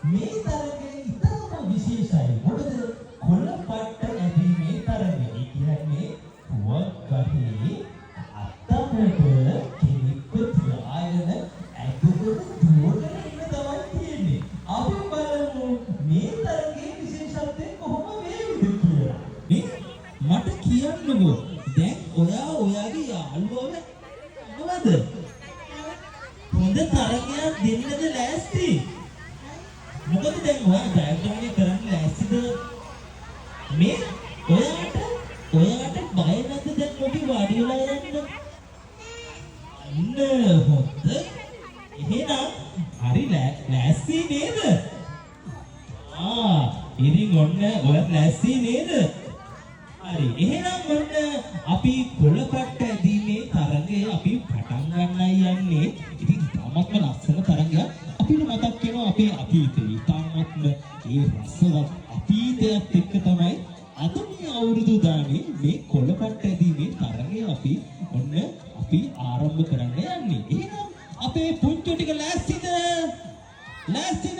මේ තරගය ඉතාම විශේෂයි. මොකද කොළපට්ට ඇදීමේ තරගය. ඒ කියන්නේ පුවක් ගහේ අත්තමට කෙනෙක්ව තියාගෙන ඇදුකට දුවගෙන ඉන්න තමයි තියෙන්නේ. අපි බලමු මේ තරගයේ විශේෂත්වය කොහොම වේවිද කියලා. මට කියන්නකෝ. දැන් ඔයාගේ යාළුවව මොනවද? හොඳ තරගයක් දෙන්නද ලෑස්ති? මොකද දැන් ඔයා ජයග්‍රහණය කරන්න ලෑස්තිද? මේ ඔයාට බය නැද්ද දැන් ඔබි වාඩි වෙලා යන්න? අන්න හොඳ. එහෙනම් හරි ලෑස්ති නේද? ඉතින් ඔන්න ඔයත් ලෑස්ති නේද? හරි. එහෙනම් ඔන්න අපි කොළපට්ට ඇදීමේ තරගය අපි පටන් ගන්නයි යන්නේ. ඉතින් තාමත්ම ලස්සන තරගයක්. අපිට මතක් වෙනවා අපේ අතීතේ. තාමත්ම ඒ රසවත් අතීතයත් එක්ක තමයි අද මේ අවුරුදු දානේ මේ කොළපට්ට ඇදීමේ තරගය අපි ආරම්භ කරන්න යන්නේ. එහෙනම් අපේ පුංචි ටික ලෑස්තිද? ලෑස්තිද?